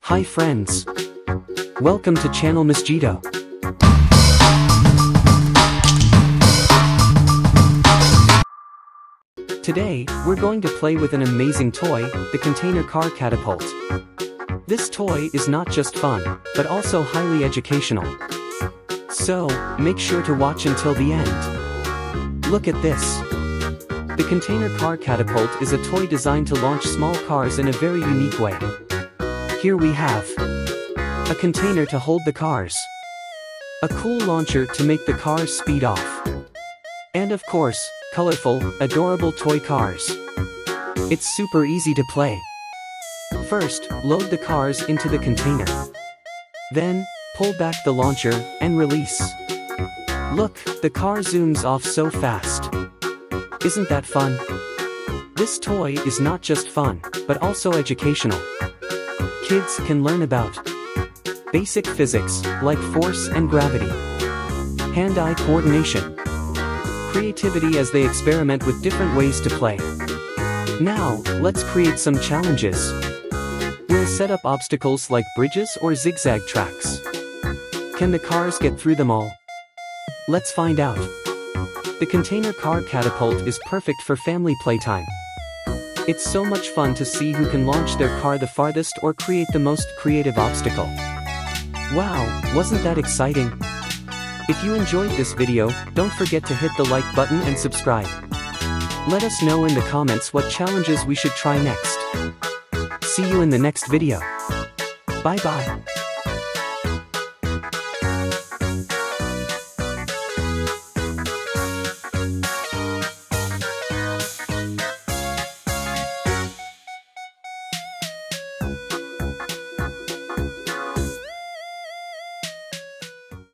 Hi friends. Welcome to channel Masgito. Today, we're going to play with an amazing toy, the Container Car Catapult. This toy is not just fun, but also highly educational. So, make sure to watch until the end. Look at this. The Container Car Catapult is a toy designed to launch small cars in a very unique way. Here we have a container to hold the cars, a cool launcher to make the cars speed off, and of course, colorful, adorable toy cars. It's super easy to play. First, load the cars into the container. Then, pull back the launcher and release. Look, the car zooms off so fast. Isn't that fun? This toy is not just fun, but also educational. Kids can learn about basic physics, like force and gravity, hand-eye coordination, creativity as they experiment with different ways to play. Now, let's create some challenges. We'll set up obstacles like bridges or zigzag tracks. Can the cars get through them all? Let's find out. The Container Car Catapult is perfect for family playtime. It's so much fun to see who can launch their car the farthest or create the most creative obstacle. Wow, wasn't that exciting? If you enjoyed this video, don't forget to hit the like button and subscribe. Let us know in the comments what challenges we should try next. See you in the next video. Bye bye.